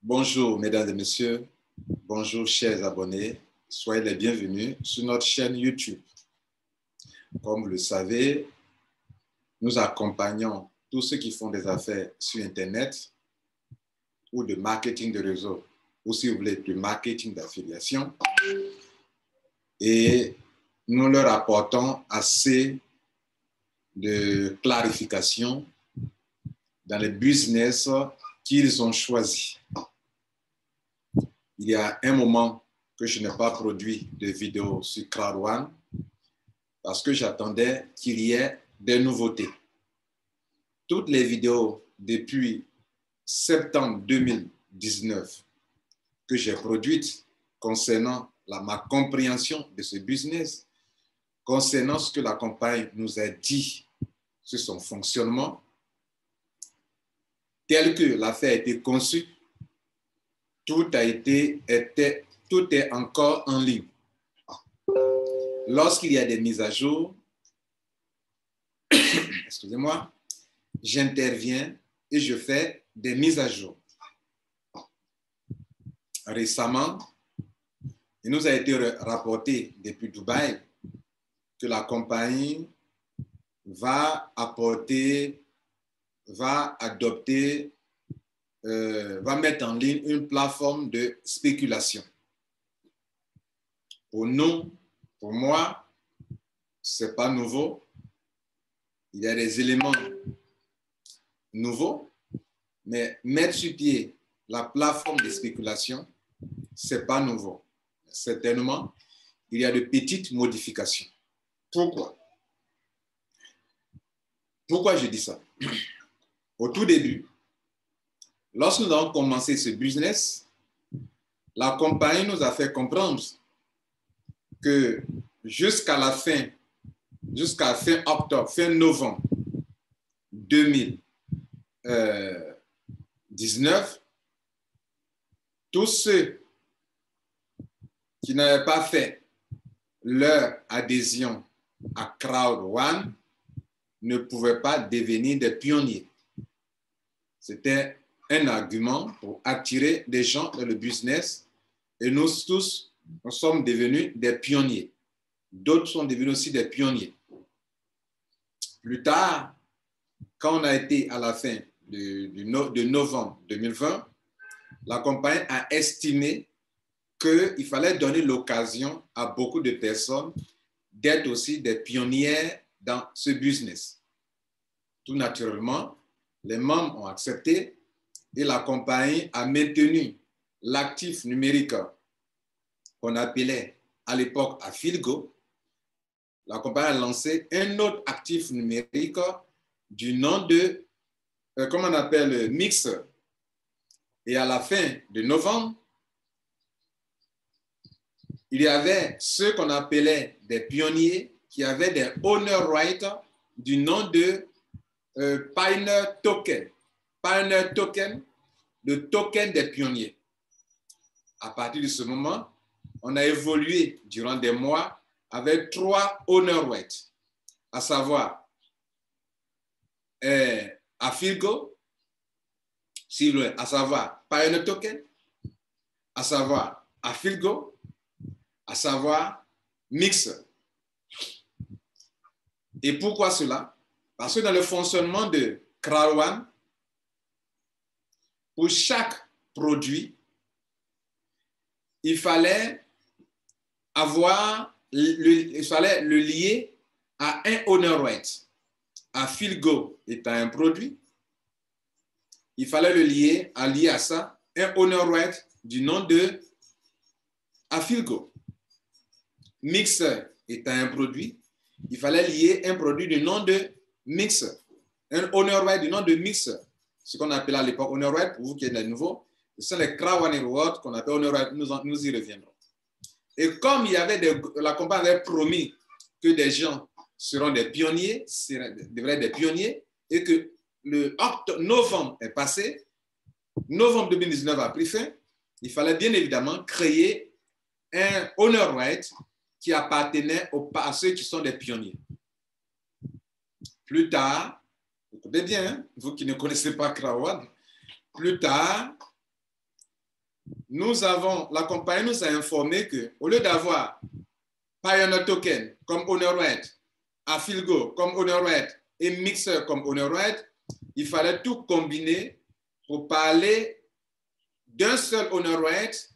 Bonjour, mesdames et messieurs. Bonjour, chers abonnés. Soyez les bienvenus sur notre chaîne YouTube. Comme vous le savez, nous accompagnons tous ceux qui font des affaires sur Internet ou de marketing de réseau, ou si vous voulez, de marketing d'affiliation. Et nous leur apportons assez de clarification dans les business qu'ils ont choisis. Il y a un moment que je n'ai pas produit de vidéo sur Crowd1 parce que j'attendais qu'il y ait des nouveautés. Toutes les vidéos depuis septembre 2019 que j'ai produites concernant ma compréhension de ce business, concernant ce que la compagnie nous a dit sur son fonctionnement, tel que l'affaire a été conçue, tout est encore en ligne. Lorsqu'il y a des mises à jour, excusez-moi, j'interviens et je fais des mises à jour. Récemment, il nous a été rapporté depuis Dubaï que la compagnie va mettre en ligne une plateforme de spéculation. Pour nous, pour moi, ce n'est pas nouveau. Il y a des éléments nouveaux, mais mettre sur pied la plateforme de spéculation, ce n'est pas nouveau. Certainement, il y a de petites modifications. Pourquoi? Pourquoi je dis ça? Au tout début, lorsque nous avons commencé ce business, la compagnie nous a fait comprendre que jusqu'à fin octobre, fin novembre 2019, tous ceux qui n'avaient pas fait leur adhésion à Crowd1 ne pouvaient pas devenir des pionniers. C'était un argument pour attirer des gens dans le business et nous tous, nous sommes devenus des pionniers. D'autres sont devenus aussi des pionniers. Plus tard, quand on a été à la fin de novembre 2020, la compagnie a estimé qu'il fallait donner l'occasion à beaucoup de personnes d'être aussi des pionnières dans ce business. Tout naturellement, les membres ont accepté et la compagnie a maintenu l'actif numérique qu'on appelait à l'époque Afilgo. La compagnie a lancé un autre actif numérique du nom de, comment on appelle, Mixer. Et à la fin de novembre, il y avait ceux qu'on appelait des pionniers qui avaient des owner rights du nom de Pioneer Token. Pioneer Token, le token des pionniers. À partir de ce moment, on a évolué durant des mois avec 3 owner rights, à savoir Afilgo, à savoir Pioneer Token, à savoir Afilgo, à savoir Mixer. Et pourquoi cela? Parce que dans le fonctionnement de Crowd1, pour chaque produit, il fallait le lier à un owner right. Afilgo étant un produit, il fallait le lier à ça un owner right du nom de Afilgo. Mixer étant un produit, il fallait lier un produit du nom de Mixer, un owner right du nom de Mixer, ce qu'on appelait à l'époque owner right, pour vous qui êtes les nouveaux, ce sont les Crowd1 Rewards qu'on appelle owner right, nous y reviendrons. Et comme la compagnie avait promis que des gens seront des pionniers, devraient être des pionniers, et que le novembre est passé, novembre 2019 a pris fin, il fallait bien évidemment créer un owner right qui appartenait à ceux qui sont des pionniers. Plus tard, écoutez bien, vous qui ne connaissez pas Crowd1, plus tard, la compagnie nous a informé qu'au lieu d'avoir Pioneer Token comme owner right, Afilgo comme owner right et Mixer comme owner right, il fallait tout combiner pour parler d'un seul owner right.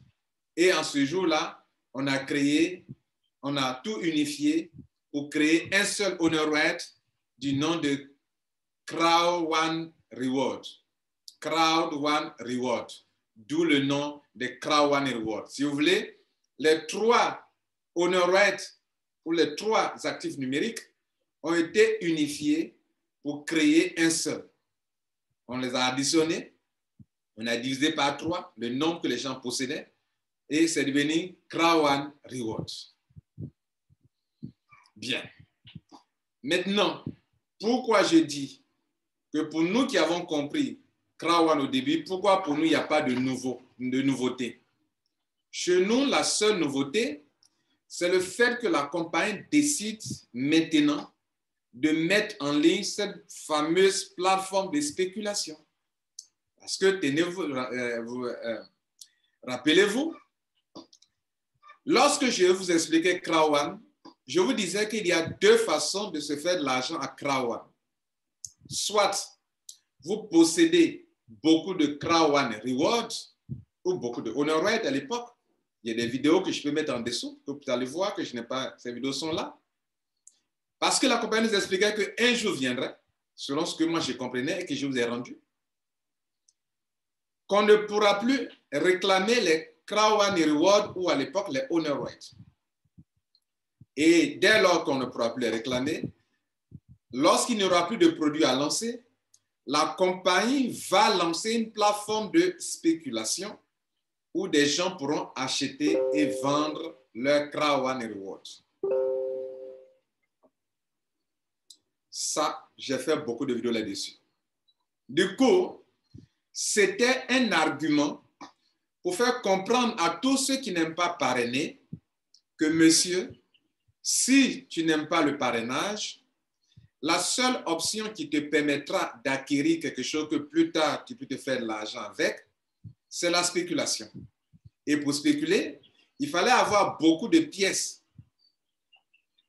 Et en ce jour-là, on a tout unifié pour créer un seul owner right du nom de Crowd One Reward. Crowd One Reward, d'où le nom de Crowd One Reward. Si vous voulez, les 3 owner rights ou les 3 actifs numériques ont été unifiés pour créer un seul. On les a additionnés, on a divisé par 3 le nombre que les gens possédaient et c'est devenu Crowd One Reward. Bien. Maintenant, pourquoi je dis que pour nous qui avons compris Crowd One au début, pourquoi pour nous il n'y a pas de nouveauté? Chez nous, la seule nouveauté, c'est le fait que la compagnie décide maintenant de mettre en ligne cette fameuse plateforme de spéculation. Parce que, rappelez-vous, lorsque je vous expliquais Crowd One, je vous disais qu'il y a 2 façons de se faire de l'argent à Crowd One. Soit vous possédez beaucoup de Crowd One Rewards ou beaucoup de Owner Right à l'époque. Il y a des vidéos que je peux mettre en dessous, que vous allez voir que je n'ai pas, ces vidéos sont là. Parce que la compagnie nous expliquait qu'un jour viendrait, selon ce que moi je comprenais et que je vous ai rendu, qu'on ne pourra plus réclamer les Crowd One Rewards ou à l'époque les Owner Rights. Et dès lors qu'on ne pourra plus les réclamer, lorsqu'il n'y aura plus de produits à lancer, la compagnie va lancer une plateforme de spéculation où des gens pourront acheter et vendre leurs Crowd One Rewards. Ça, j'ai fait beaucoup de vidéos là-dessus. Du coup, c'était un argument pour faire comprendre à tous ceux qui n'aiment pas parrainer que, monsieur, si tu n'aimes pas le parrainage, la seule option qui te permettra d'acquérir quelque chose que plus tard tu peux te faire de l'argent avec, c'est la spéculation. Et pour spéculer, il fallait avoir beaucoup de pièces,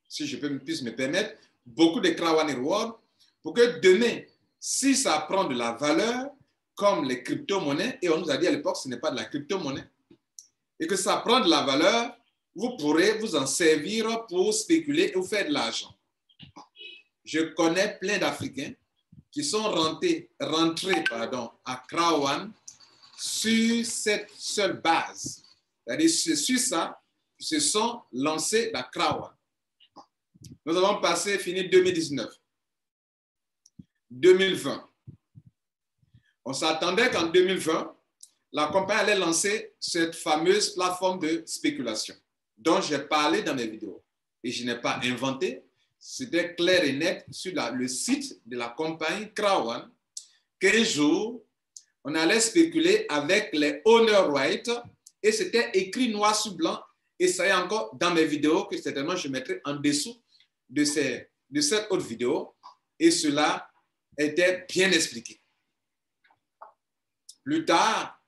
si je puisse me permettre, beaucoup de Crowd One Rewards, pour que demain, si ça prend de la valeur, comme les crypto-monnaies, et on nous a dit à l'époque que ce n'est pas de la crypto-monnaie, et que ça prend de la valeur, vous pourrez vous en servir pour spéculer et vous faire de l'argent. Je connais plein d'Africains qui sont rentrés à Crowd One sur cette seule base. C'est-à-dire, sur ça, ils se sont lancés dans Crowd One. Nous avons fini 2019. 2020. On s'attendait qu'en 2020, la compagnie allait lancer cette fameuse plateforme de spéculation dont j'ai parlé dans mes vidéos. Et je n'ai pas inventé, c'était clair et net sur le site de la compagnie Crowd One qu'un jour, on allait spéculer avec les owner rights et c'était écrit noir sur blanc et ça y est encore dans mes vidéos que certainement je mettrai en dessous de cette autre vidéo et cela était bien expliqué. Plus tard,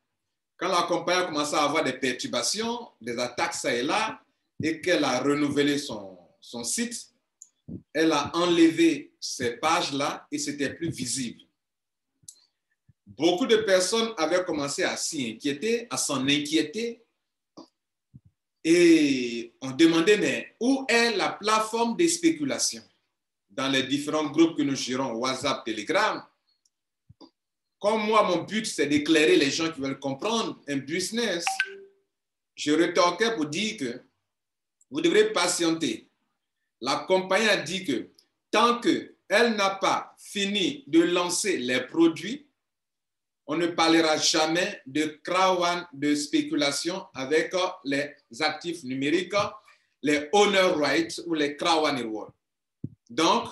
quand la compagnie a commencé à avoir des perturbations, des attaques ça et là, et qu'elle a renouvelé son site, elle a enlevé ces pages-là et c'était plus visible. Beaucoup de personnes avaient commencé à s'en inquiéter et on demandait, mais où est la plateforme des spéculations? Dans les différents groupes que nous gérons, WhatsApp, Telegram, comme moi, mon but, c'est d'éclairer les gens qui veulent comprendre un business, je retorquais pour dire que vous devrez patienter. La compagnie a dit que tant qu'elle n'a pas fini de lancer les produits, on ne parlera jamais de Crowd One de spéculation avec les actifs numériques, les owner rights ou les Crowd One Rewards. Donc,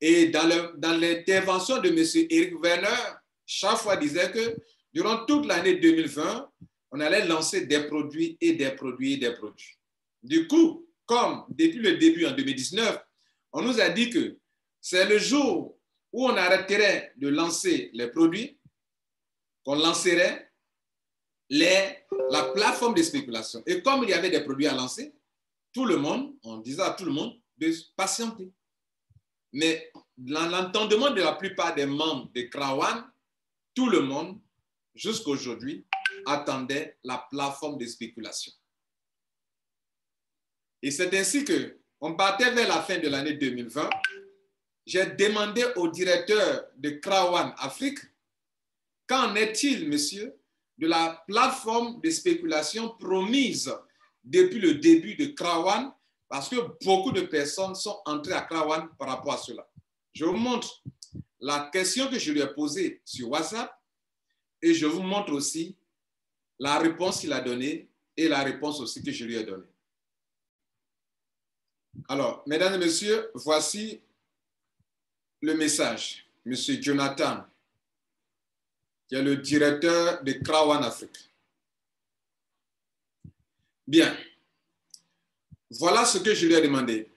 et dans l'intervention de M. Eric Werner, chaque fois disait que durant toute l'année 2020, on allait lancer des produits et des produits et des produits. Du coup, comme depuis le début en 2019, on nous a dit que c'est le jour où on arrêterait de lancer les produits, qu'on lancerait les la plateforme de spéculation. Et comme il y avait des produits à lancer, tout le monde, on disait à tout le monde de patienter. Mais dans l'entendement de la plupart des membres de Krawan, tout le monde, jusqu'à aujourd'hui, attendait la plateforme de spéculation. Et c'est ainsi qu'on partait vers la fin de l'année 2020. J'ai demandé au directeur de Krawan Afrique, qu'en est-il, monsieur, de la plateforme de spéculation promise depuis le début de Krawan, parce que beaucoup de personnes sont entrées à Krawan par rapport à cela. Je vous montre la question que je lui ai posée sur WhatsApp et je vous montre aussi la réponse qu'il a donnée et la réponse aussi que je lui ai donnée. Alors, mesdames et messieurs, voici le message. Monsieur Jonathan, qui est le directeur de Krawan Afrique. Bien. Voilà ce que je lui ai demandé.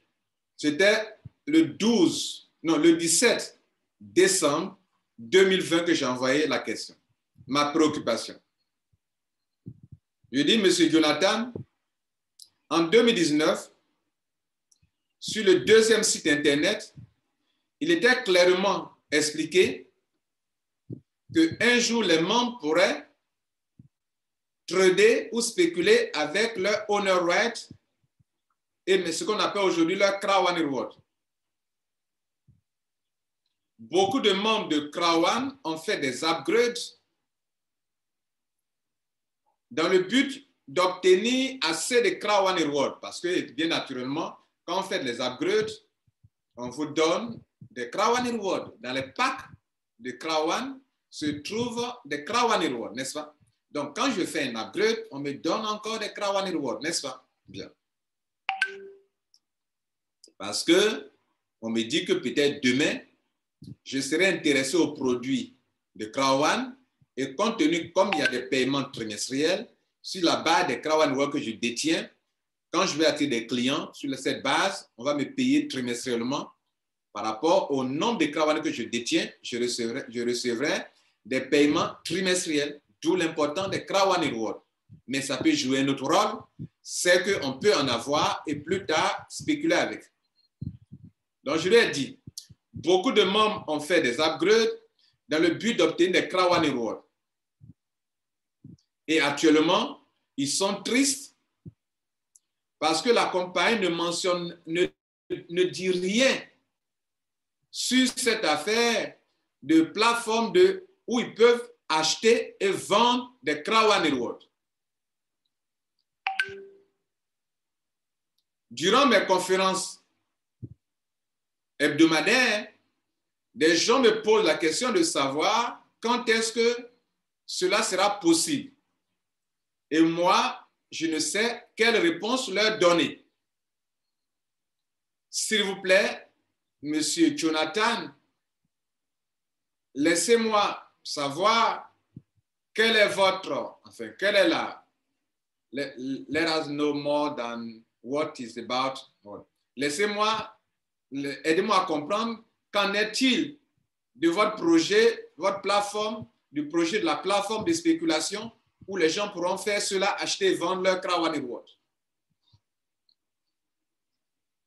C'était le 17 décembre 2020 que j'ai envoyé la question. Ma préoccupation. Je dis, monsieur Jonathan, en 2019, sur le deuxième site Internet, il était clairement expliqué qu'un jour, les membres pourraient trader ou spéculer avec leur owner right et ce qu'on appelle aujourd'hui leur Krawan Reward. Beaucoup de membres de Krawan ont fait des upgrades dans le but d'obtenir assez de Krawan Reward. Parce que, bien naturellement, quand on fait des upgrades, on vous donne des Krawan Reward. Dans les packs de Krawan se trouvent des Krawan Reward, n'est-ce pas? Donc, quand je fais un upgrade, on me donne encore des Krawan Reward, n'est-ce pas? Bien. Parce que on me dit que peut-être demain, je serai intéressé aux produits de Krawan et compte tenu, comme il y a des paiements trimestriels, sur la base des Krawan Reward que je détiens, quand je vais attirer des clients, sur cette base, on va me payer trimestriellement. Par rapport au nombre de Krawan que je détiens, je recevrai des paiements trimestriels, d'où l'importance des Krawan Reward. Mais ça peut jouer un autre rôle, c'est qu'on peut en avoir et plus tard spéculer avec. Donc, je lui ai dit, beaucoup de membres ont fait des upgrades dans le but d'obtenir des Krawan Reward. Et actuellement, ils sont tristes parce que la compagnie ne dit rien sur cette affaire de plateforme où ils peuvent acheter et vendre des Krawan Reward. Durant mes conférences hebdomadaires, des gens me posent la question de savoir quand est-ce que cela sera possible. Et moi, je ne sais quelle réponse leur donner. S'il vous plaît, monsieur Jonathan, laissez-moi savoir quelle est votre, enfin, quelle est let us know more than what is about. Laissez-moi, aidez-moi à comprendre qu'en est-il de votre projet, votre plateforme, du projet de la plateforme de spéculation où les gens pourront faire cela, acheter et vendre leur Krawan Reward.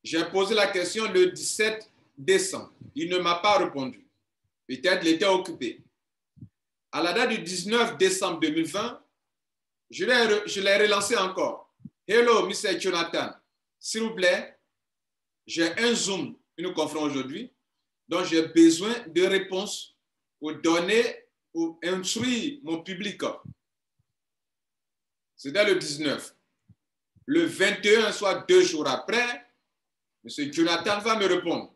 J'ai posé la question le 17 décembre. Il ne m'a pas répondu. Peut-être qu'il était occupé. À la date du 19 décembre 2020, je l'ai relancé encore. Hello, Mr. Jonathan. S'il vous plaît, j'ai un Zoom, une conférence aujourd'hui, donc j'ai besoin de réponses pour donner, pour instruire mon public. C'était le 19. Le 21, soit 2 jours après, M. Jonathan va me répondre.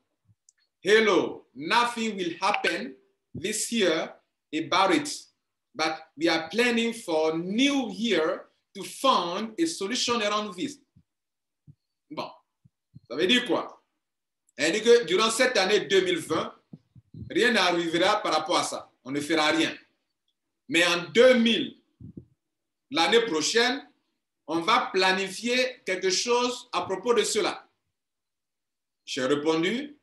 Hello, nothing will happen this year about it, but we are planning for new year to find a solution around this. Bon, ça veut dire quoi? Elle dit que durant cette année 2020, rien n'arrivera par rapport à ça. On ne fera rien. Mais en 2000, l'année prochaine, on va planifier quelque chose à propos de cela. J'ai répondu,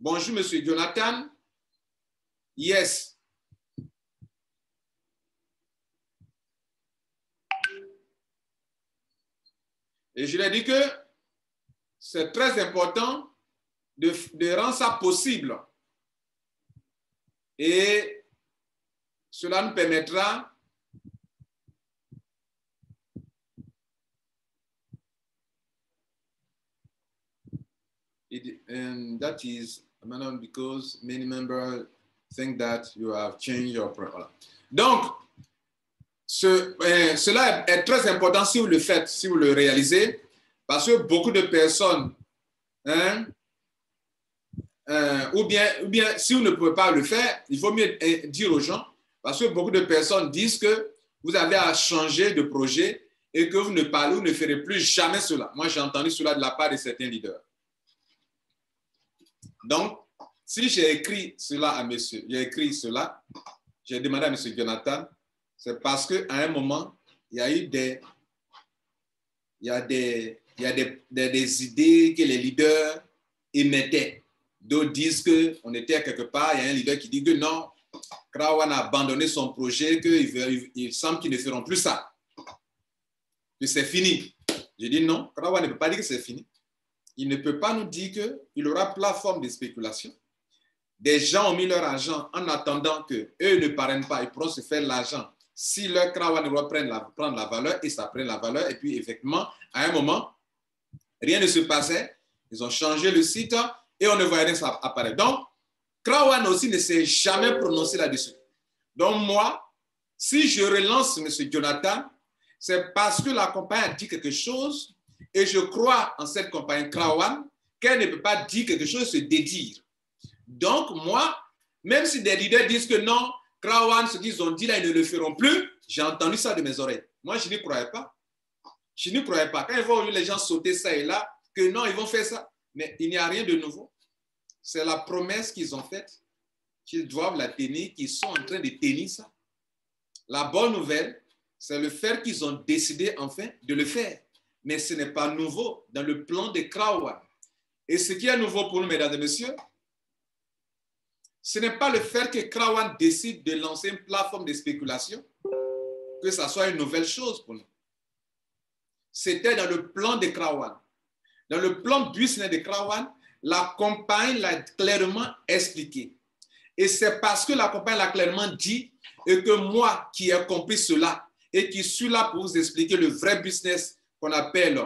bonjour, monsieur Jonathan. Yes. Et je lui ai dit que c'est très important de rendre ça possible. Et cela nous permettra and that is because many members think that you have changed your program. Donc, cela est très important si vous le faites, si vous le réalisez, parce que beaucoup de personnes, ou bien si vous ne pouvez pas le faire, il faut mieux dire aux gens, parce que beaucoup de personnes disent que vous avez à changer de projet et que vous ne parlez ou ne ferez plus jamais cela. Moi, j'ai entendu cela de la part de certains leaders. Donc, si j'ai écrit cela à monsieur, j'ai demandé à monsieur Jonathan, c'est parce qu'à un moment, il y a eu des idées que les leaders émettaient. D'autres disent qu'on était quelque part, il y a un leader qui dit que non, Crown One a abandonné son projet, qu'il semble qu'ils ne feront plus ça, que c'est fini. J'ai dit non, Crown One ne peut pas dire que c'est fini. Il ne peut pas nous dire qu'il aura plateforme de spéculation. Des gens ont mis leur argent en attendant qu'eux ne parrainent pas, ils pourront se faire l'argent. Si leur Crown One doit prendre la valeur, et ça prend la valeur, et puis effectivement, à un moment, rien ne se passait. Ils ont changé le site et on ne voyait rien apparaître. Donc, Crown One aussi ne s'est jamais prononcé là-dessus. Donc moi, si je relance M. Jonathan, c'est parce que la compagnie a dit quelque chose et je crois en cette compagnie Crown One qu'elle ne peut pas dire quelque chose, se dédire. Donc moi, même si des leaders disent que non, Crown One, ce qu'ils ont dit là, ils ne le feront plus, j'ai entendu ça de mes oreilles. Moi, je n'y croyais pas. Je n'y croyais pas. Quand ils voient les gens sauter ça et là, que non, ils vont faire ça. Mais il n'y a rien de nouveau. C'est la promesse qu'ils ont faite, qu'ils doivent la tenir, qu'ils sont en train de tenir ça. La bonne nouvelle, c'est le fait qu'ils ont décidé enfin de le faire. Mais ce n'est pas nouveau dans le plan de Crown One. Et ce qui est nouveau pour nous, mesdames et messieurs, ce n'est pas le fait que Crown One décide de lancer une plateforme de spéculation, que ça soit une nouvelle chose pour nous. C'était dans le plan de Crown One. Dans le plan business de Crown One, la compagnie l'a clairement expliqué. Et c'est parce que la compagnie l'a clairement dit et que moi qui ai compris cela et qui suis là pour vous expliquer le vrai business qu'on appelle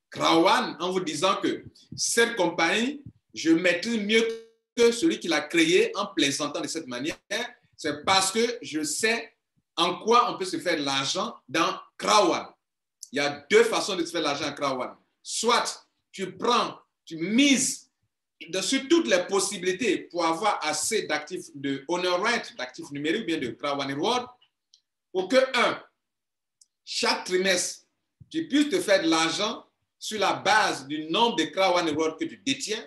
Crown One en vous disant que cette compagnie, je maîtrise mieux que celui qui l'a créée en plaisantant de cette manière. C'est parce que je sais en quoi on peut se faire de l'argent dans Crown One. Il y a deux façons de se faire de l'argent en Crown One. Soit tu mises sur toutes les possibilités pour avoir assez d'actifs de honor right, d'actifs numériques, ou bien de Crown One Reward, pour que, chaque trimestre, tu puisses te faire de l'argent sur la base du nombre de Crown One Reward que tu détiens.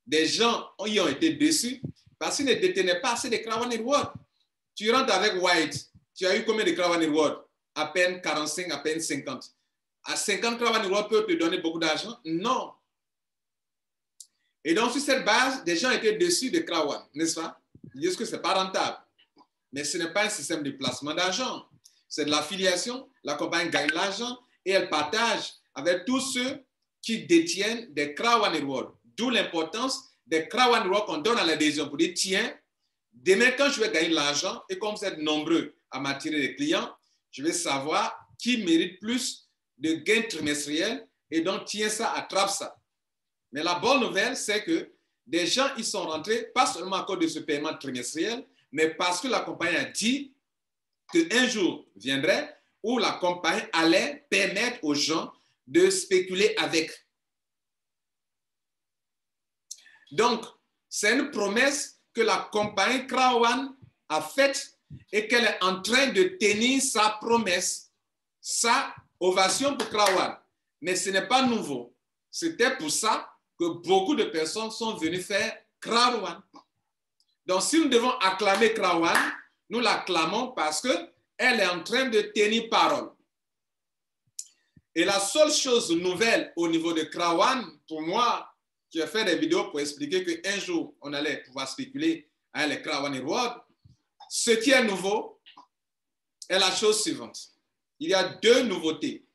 Des gens y ont été déçus parce qu'ils ne détenaient pas assez de Crown One Reward. Tu rentres avec White, tu as eu combien de Crown One Reward? À peine 45, à peine 50. À 50 Crown One Reward peut te donner beaucoup d'argent? Non. Et donc, sur cette base, des gens étaient déçus de Crown One, n'est-ce pas? Ils disent que ce n'est pas rentable. Mais ce n'est pas un système de placement d'argent. C'est de l'affiliation. La compagnie gagne l'argent et elle partage avec tous ceux qui détiennent des Crown One Reward. D'où l'importance des Crown One Reward qu'on donne à l'adhésion pour dire, tiens, demain, quand je vais gagner l'argent, et comme vous êtes nombreux à m'attirer des clients, je vais savoir qui mérite plus de gains trimestriels et donc, tiens ça, attrape ça. Mais la bonne nouvelle, c'est que des gens, ils sont rentrés, pas seulement à cause de ce paiement trimestriel, mais parce que la compagnie a dit qu'un jour viendrait où la compagnie allait permettre aux gens de spéculer avec. Donc, c'est une promesse que la compagnie Crown One a faite et qu'elle est en train de tenir sa promesse. Sa ovation pour Crown One. Mais ce n'est pas nouveau. C'était pour ça que beaucoup de personnes sont venues faire Crown One. Donc, si nous devons acclamer Crown One, nous l'acclamons parce qu'elle est en train de tenir parole. Et la seule chose nouvelle au niveau de Crown One, pour moi, qui ai fait des vidéos pour expliquer qu'un jour, on allait pouvoir spéculer avec les Crown One Reward, ce qui est nouveau est la chose suivante. Il y a deux nouveautés.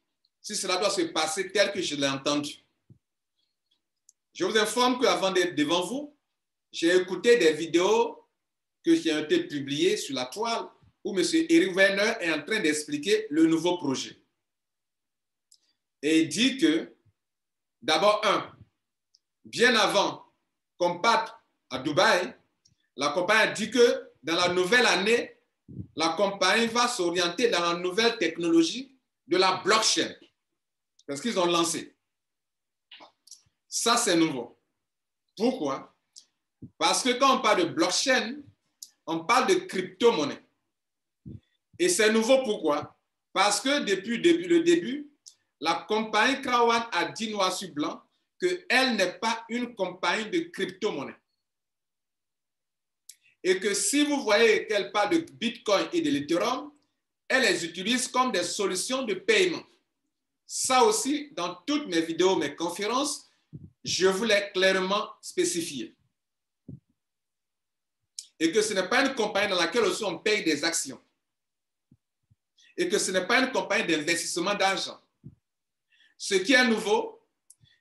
si cela doit se passer tel que je l'ai entendu. Je vous informe qu'avant d'être devant vous, j'ai écouté des vidéos qui ont été publiées sur la toile où M. Eric Werner est en train d'expliquer le nouveau projet. Et il dit que, d'abord, bien avant qu'on parte à Dubaï, la compagnie a dit que dans la nouvelle année, la compagnie va s'orienter dans la nouvelle technologie de la blockchain. Parce qu'ils ont lancé. Ça, c'est nouveau. Pourquoi? Parce que quand on parle de blockchain, on parle de crypto-monnaie. Et c'est nouveau pourquoi? Parce que depuis le début, la compagnie Krawan a dit noir sur blanc qu'elle n'est pas une compagnie de crypto-monnaie. Et que si vous voyez qu'elle parle de Bitcoin et de l'Ethereum, elle les utilise comme des solutions de paiement. Ça aussi, dans toutes mes vidéos, mes conférences, je vous l'ai clairement spécifié. Et que ce n'est pas une compagnie dans laquelle aussi on paye des actions. Et que ce n'est pas une compagnie d'investissement d'argent. Ce qui est nouveau,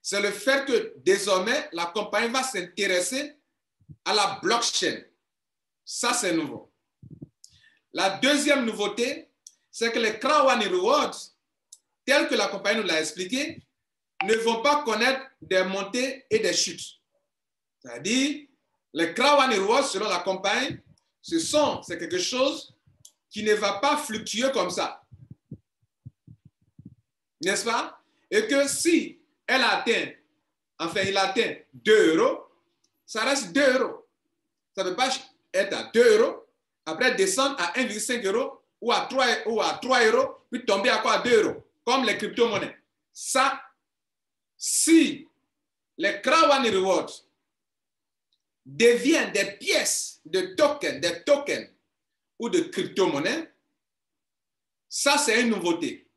c'est le fait que désormais, la compagnie va s'intéresser à la blockchain. Ça, c'est nouveau. La deuxième nouveauté, c'est que les Krawan Rewards, tels que la compagnie nous l'a expliqué, ne vont pas connaître des montées et des chutes. C'est-à-dire, les Krawan Rewards, selon la compagnie, c'est quelque chose qui ne va pas fluctuer comme ça. N'est-ce pas? Et que si il atteint 2 €, ça reste 2 €. Ça ne peut pas être à 2 €, après descendre à 1,5 € ou à 3 €, puis tomber à quoi? À 2 €, comme les crypto-monnaies. Ça, si les Krawan Rewards deviennent des pièces de tokens, des tokens ou de crypto-monnaies, ça, c'est une nouveauté.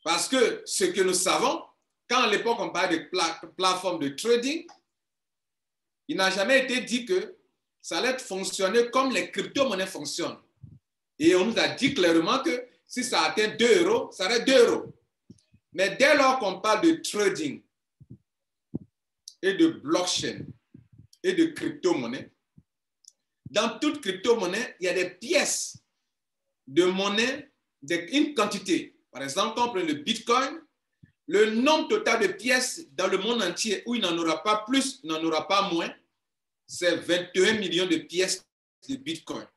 Parce que ce que nous savons, quand à l'époque on parlait de plateforme de trading, il n'a jamais été dit que ça allait fonctionner comme les crypto-monnaies fonctionnent. Et on nous a dit clairement que si ça atteint 2 €, ça reste 2 €. Mais dès lors qu'on parle de trading et de blockchain et de crypto-monnaie, dans toute crypto-monnaie, il y a des pièces de monnaie, une quantité. Par exemple, quand on prend le Bitcoin, le nombre total de pièces dans le monde entier où il n'en aura pas plus, il n'en aura pas moins, c'est 21 millions de pièces de Bitcoin.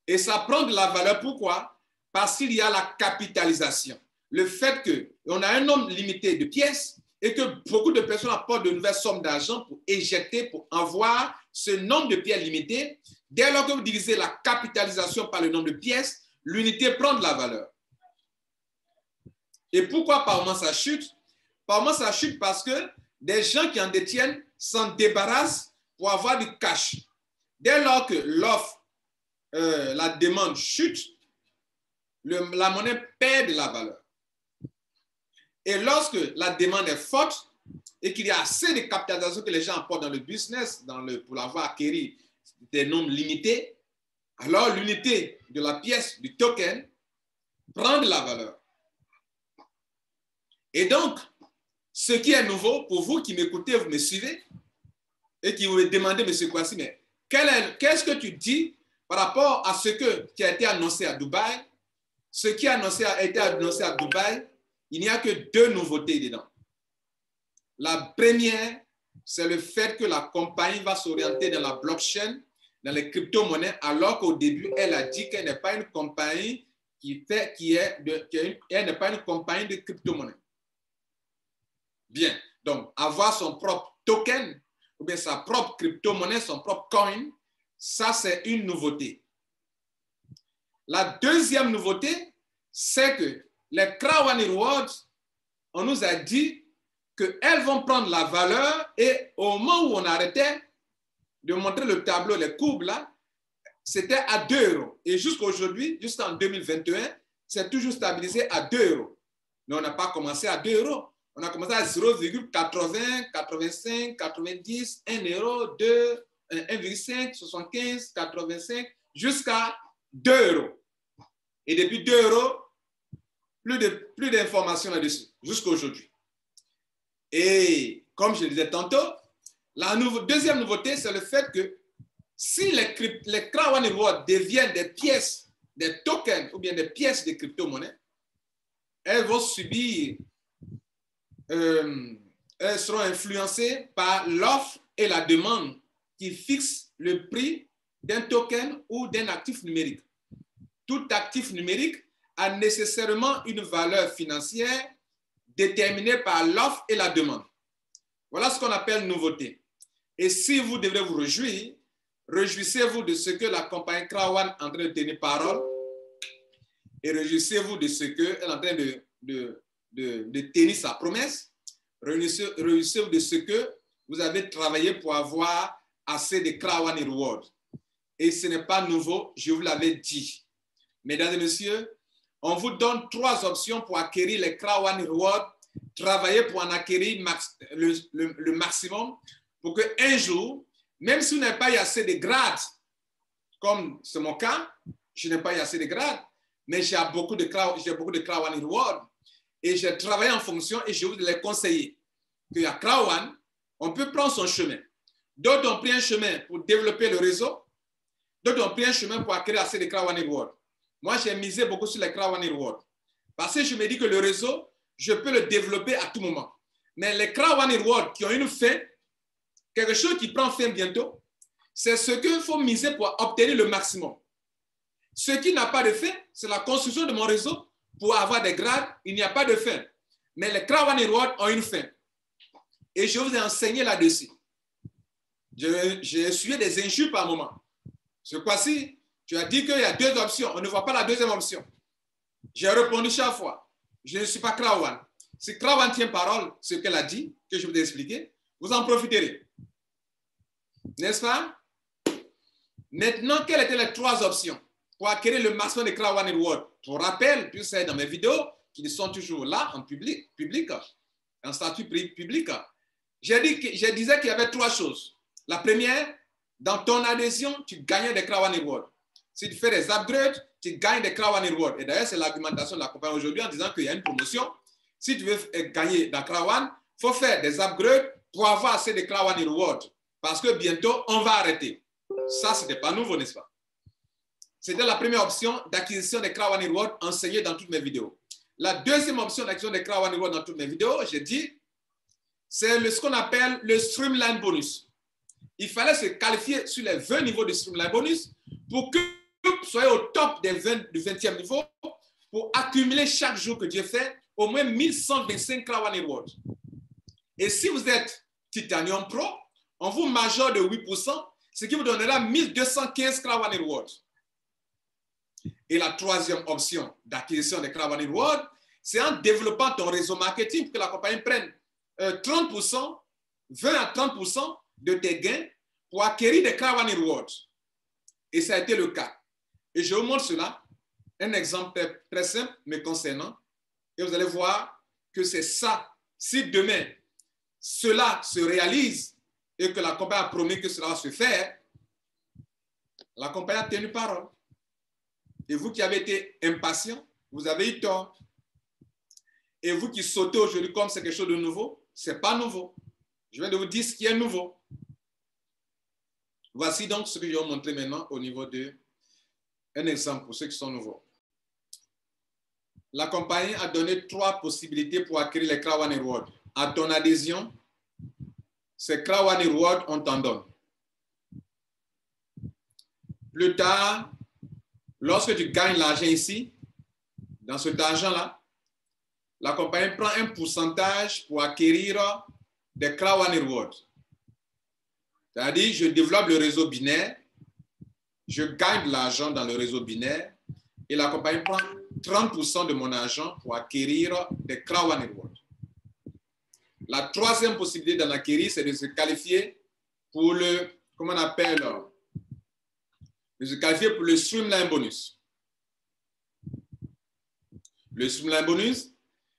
Et ça prend de la valeur. Pourquoi? Parce qu'il y a la capitalisation. Le fait qu'on a un nombre limité de pièces et que beaucoup de personnes apportent de nouvelles sommes d'argent pour éjecter, pour avoir ce nombre de pièces limité. Dès lors que vous divisez la capitalisation par le nombre de pièces, l'unité prend de la valeur. Et pourquoi par moment ça chute? Par moment ça chute parce que des gens qui en détiennent s'en débarrassent pour avoir du cash. Dès lors que l'offre, la demande chute, la monnaie perd de la valeur. Et lorsque la demande est forte et qu'il y a assez de capitalisation que les gens apportent dans le business, pour l'avoir acquéri des nombres limités, alors l'unité de la pièce du token prend de la valeur. Et donc, ce qui est nouveau pour vous qui m'écoutez, vous me suivez et qui vous me demandez, M. Kwasi, mais qu'est-ce que tu dis par rapport à ce qui a été annoncé à Dubaï? Ce qui a été annoncé à Dubaï, il n'y a que 2 nouveautés dedans. La première, c'est le fait que la compagnie va s'orienter dans la blockchain, dans les crypto-monnaies, alors qu'au début, elle a dit qu'elle n'est pas une compagnie elle n'est pas une compagnie de crypto-monnaie. Bien, donc avoir son propre token ou bien sa propre crypto-monnaie, son propre coin, ça c'est une nouveauté. La deuxième nouveauté, c'est que les Krawan Rewards, on nous a dit qu'elles vont prendre la valeur et au moment où on arrêtait de montrer le tableau, les courbes là, c'était à 2 €. Et jusqu'à aujourd'hui, jusqu'en 2021, c'est toujours stabilisé à 2 €. Mais on n'a pas commencé à 2 €. On a commencé à 0,80, 85, 90, 1 €, 2, 1,5, 75, 85, jusqu'à 2 €. Et depuis 2 €, plus d'informations là-dessus, jusqu'à aujourd'hui. Et comme je le disais tantôt, la deuxième nouveauté, c'est le fait que si les Crown One Reward deviennent des pièces, des tokens ou bien des pièces de crypto-monnaie, elles vont subir, elles seront influencées par l'offre et la demande qui fixent le prix d'un token ou d'un actif numérique. Tout actif numérique a nécessairement une valeur financière déterminée par l'offre et la demande. Voilà ce qu'on appelle nouveauté. Et si vous devrez vous réjouir, réjouissez-vous de ce que la compagnie Crown One est en train de tenir parole et réjouissez-vous de ce qu'elle est en train de tenir sa promesse. Réjouissez-vous de ce que vous avez travaillé pour avoir assez de Crown One Reward. Et ce n'est pas nouveau, je vous l'avais dit. Mesdames et messieurs, on vous donne 3 options pour acquérir les Crown One Reward. Travaillez pour en acquérir le maximum pour qu'un jour, même si vous n'avez pas eu assez de grades, comme c'est mon cas, je n'ai pas eu assez de grades, mais j'ai beaucoup de Crown One Reward et j'ai travaillé en fonction et je vous les conseiller qu'il y a Crown One, on peut prendre son chemin. D'autres ont pris un chemin pour développer le réseau, d'autres ont pris un chemin pour acquérir assez de Crown One Reward. Moi, j'ai misé beaucoup sur les Crown One Reward parce que je me dis que le réseau, je peux le développer à tout moment. Mais les Crown One Reward qui ont une fin, quelque chose qui prend fin bientôt, c'est ce qu'il faut miser pour obtenir le maximum. Ce qui n'a pas de fin, c'est la construction de mon réseau pour avoir des grades. Il n'y a pas de fin. Mais les Crown One Reward ont une fin. Et je vous ai enseigné là-dessus. J'ai essuyé des injures par moment. Ce fois-ci, tu as dit qu'il y a 2 options. On ne voit pas la deuxième option. J'ai répondu chaque fois. Je ne suis pas Crown One. Si Crown One tient parole, ce qu'elle a dit, que je vous ai expliqué, vous en profiterez. N'est-ce pas? Maintenant, quelles étaient les 3 options pour acquérir le maximum de Crown One Reward? Pour rappel, puis c'est dans mes vidéos qui sont toujours là en public en statut public. Je disais qu'il y avait 3 choses. La première, dans ton adhésion, tu gagnais des Crown One Reward. Si tu fais des upgrades, tu gagnes des Crown One Reward. Et d'ailleurs, c'est l'argumentation de la compagnie aujourd'hui en disant qu'il y a une promotion. Si tu veux gagner dans Crown One, il faut faire des upgrades pour avoir assez de Crown One Reward. Parce que bientôt, on va arrêter. Ça, ce n'était pas nouveau, n'est-ce pas? C'était la première option d'acquisition des Crown One Reward enseignée dans toutes mes vidéos. La deuxième option d'acquisition des Crown One Reward dans toutes mes vidéos, j'ai dit, c'est ce qu'on appelle le Streamline Bonus. Il fallait se qualifier sur les 20 niveaux de Streamline Bonus pour que vous soyez au top du 20e niveau pour accumuler chaque jour que Dieu fait au moins 1125 Crown One Reward. Et si vous êtes Titanium Pro, on vous majore de 8%, ce qui vous donnera 1215 Crown One Reward. Et la troisième option d'acquisition des Crown One Reward, c'est en développant ton réseau marketing pour que la compagnie prenne 30%, 20 à 30% de tes gains pour acquérir des Crown One Reward. Et ça a été le cas. Et je vous montre cela, un exemple très simple me concernant. Et vous allez voir que c'est ça. Si demain, cela se réalise et que la compagnie a promis que cela va se faire, la compagnie a tenu parole. Et vous qui avez été impatient, vous avez eu tort. Et vous qui sautez aujourd'hui comme c'est quelque chose de nouveau, ce n'est pas nouveau. Je viens de vous dire ce qui est nouveau. Voici donc ce que je vais vous montrer maintenant au niveau de un exemple pour ceux qui sont nouveaux. La compagnie a donné 3 possibilités pour acquérir les Crown One Reward. À ton adhésion, ces Crown One Reward, on t'en donne. Plus tard, lorsque tu gagnes l'argent ici, dans cet argent-là, la compagnie prend un pourcentage pour acquérir des Crown One Reward. C'est-à-dire, je développe le réseau binaire, je gagne de l'argent dans le réseau binaire et la compagnie prend 30% de mon argent pour acquérir des Crown One Reward. La troisième possibilité d'en acquérir, c'est de se qualifier pour le, comment on appelle, de se qualifier pour le Streamline Bonus. Le Streamline Bonus,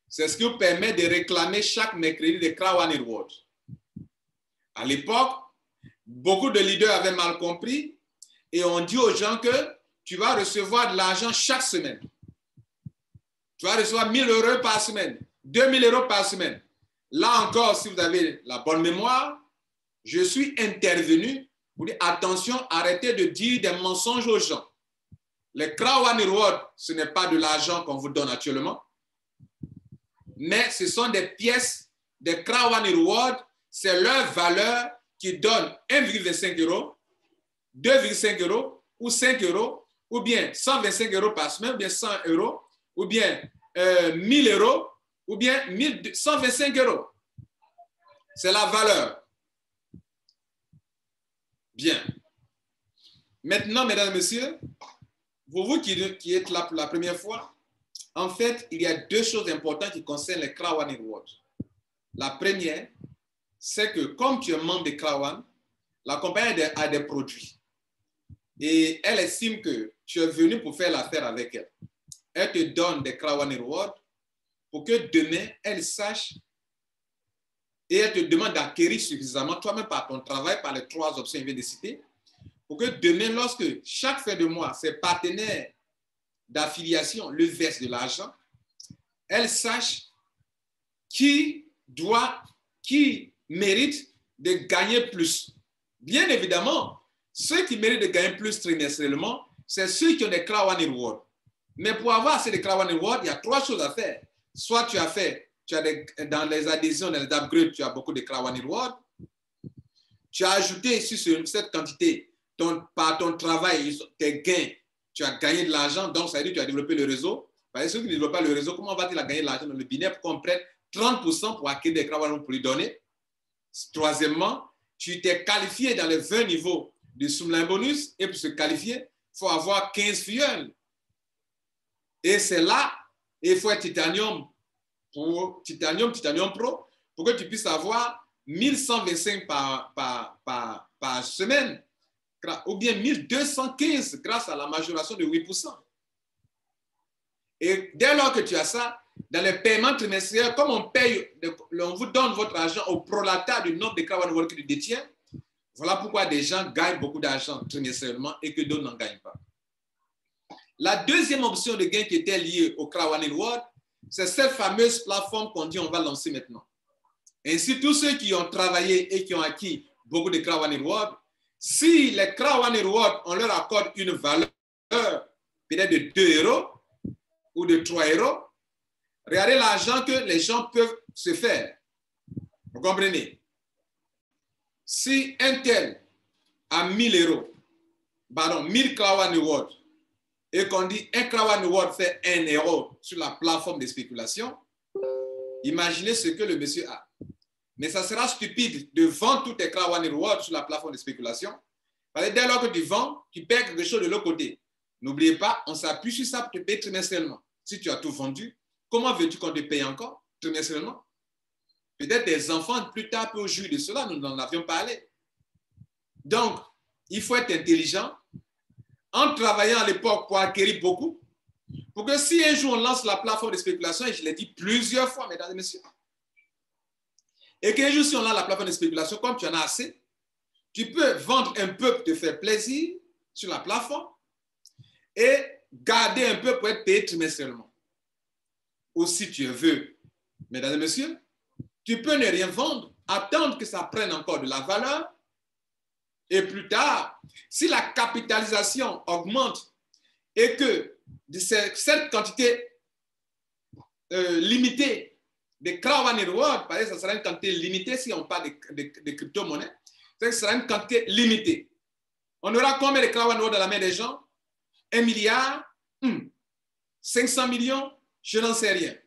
c'est ce qui vous permet de réclamer chaque mercredi des Crown One Reward. À l'époque, beaucoup de leaders avaient mal compris et on dit aux gens que tu vas recevoir de l'argent chaque semaine. Tu vas recevoir 1 000 € par semaine, 2 000 € par semaine. Là encore, si vous avez la bonne mémoire, je suis intervenu pour dire attention, arrêtez de dire des mensonges aux gens. Les Crown Reward, ce n'est pas de l'argent qu'on vous donne actuellement, mais ce sont des pièces des Crown Reward, c'est leur valeur qui donne 1,25 €, 2,5 € ou 5 € ou bien 125 € par semaine, ou bien 100 €, ou bien 1 000 € ou bien 125 €. C'est la valeur. Bien. Maintenant, mesdames et messieurs, pour vous qui êtes là pour la première fois, en fait, il y a 2 choses importantes qui concernent les Crown Reward. La première, c'est que comme tu es membre de Crown, la compagnie a des produits. Et elle estime que tu es venu pour faire l'affaire avec elle. Elle te donne des Crown Reward pour que demain, elle sache et elle te demande d'acquérir suffisamment, toi-même par ton travail, par les 3 options que je viens de citer, pour que demain, lorsque chaque fin de mois, ses partenaires d'affiliation le versent de l'argent, elle sache qui mérite de gagner plus. Bien évidemment, ceux qui méritent de gagner plus trimestriellement, c'est ceux qui ont des Crown Reward. Mais pour avoir assez de Crown Reward, il y a 3 choses à faire. Soit tu as dans les adhésions, dans les upgrades, tu as beaucoup de Crown Reward. Tu as ajouté sur cette quantité, par ton travail, tes gains, tu as gagné de l'argent, donc ça veut dire que tu as développé le réseau. Parce que ceux qui ne développent pas le réseau, comment va-t-il gagner de l'argent dans le binaire pour qu'on prenne 30% pour acquérir des Crown Reward pour lui donner? Troisièmement, tu t'es qualifié dans les 20 niveaux de Sumline Bonus et pour se qualifier, il faut avoir 15 fuels. Et c'est là, il faut être Titanium Pro pour que tu puisses avoir 1125 par semaine ou bien 1215 grâce à la majoration de 8%. Et dès lors que tu as ça, dans les paiements trimestriels, comme on vous donne votre argent au prorata du nombre de Crown Reward que tu détiens, voilà pourquoi des gens gagnent beaucoup d'argent trimestriellement et que d'autres n'en gagnent pas. La deuxième option de gain qui était liée au Crown Reward, c'est cette fameuse plateforme qu'on dit on va lancer maintenant. Ainsi, tous ceux qui ont travaillé et qui ont acquis beaucoup de Crown Reward, si les Crown Reward, on leur accorde une valeur peut-être de 2 € ou de 3 €, regardez l'argent que les gens peuvent se faire. Vous comprenez? Si un tel a 1 000 €, 1000 Crown Reward, et qu'on dit un Crown Reward fait 1 € sur la plateforme de spéculation, imaginez ce que le monsieur a. Mais ça sera stupide de vendre tous tes Crown Reward sur la plateforme de spéculation. Parce que dès lors que tu vends, tu perds quelque chose de l'autre côté. N'oubliez pas, on s'appuie sur ça pour te payer trimestriellement. Si tu as tout vendu, comment veux-tu qu'on te paye encore trimestriellement? Peut-être des enfants plus tard peuvent jouir de cela, nous en avions parlé. Donc, il faut être intelligent en travaillant à l'époque pour acquérir beaucoup, pour que si un jour on lance la plateforme de spéculation, et je l'ai dit plusieurs fois, mesdames et messieurs, et qu'un jour si on lance la plateforme de spéculation, comme tu en as assez, tu peux vendre un peu pour te faire plaisir sur la plateforme et garder un peu pour être payé trimestriellement. Ou si tu veux, mesdames et messieurs, tu peux ne rien vendre, attendre que ça prenne encore de la valeur. Et plus tard, si la capitalisation augmente et que cette quantité limitée de Crown Reward, parce que ça sera une quantité limitée si on parle de crypto-monnaies, ça sera une quantité limitée. On aura combien de Crown Reward dans la main des gens? 1 milliard? 500 millions? Je n'en sais rien.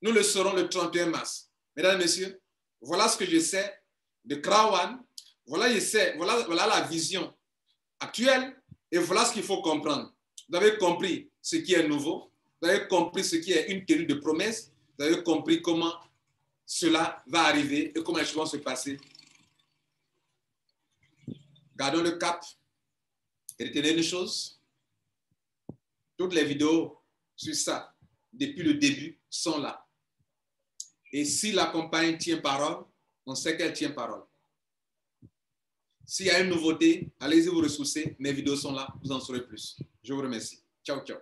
Nous le saurons le 31 mars. Mesdames et messieurs, voilà ce que je sais de Crown. Voilà la vision actuelle et voilà ce qu'il faut comprendre. Vous avez compris ce qui est nouveau, vous avez compris ce qui est une tenue de promesse, vous avez compris comment cela va arriver et comment les choses vont se passer. Gardons le cap et retenez une chose, toutes les vidéos sur ça, depuis le début, sont là. Et si la compagnie tient parole, on sait qu'elle tient parole. S'il y a une nouveauté, allez-y vous ressourcer. Mes vidéos sont là, vous en saurez plus. Je vous remercie. Ciao, ciao.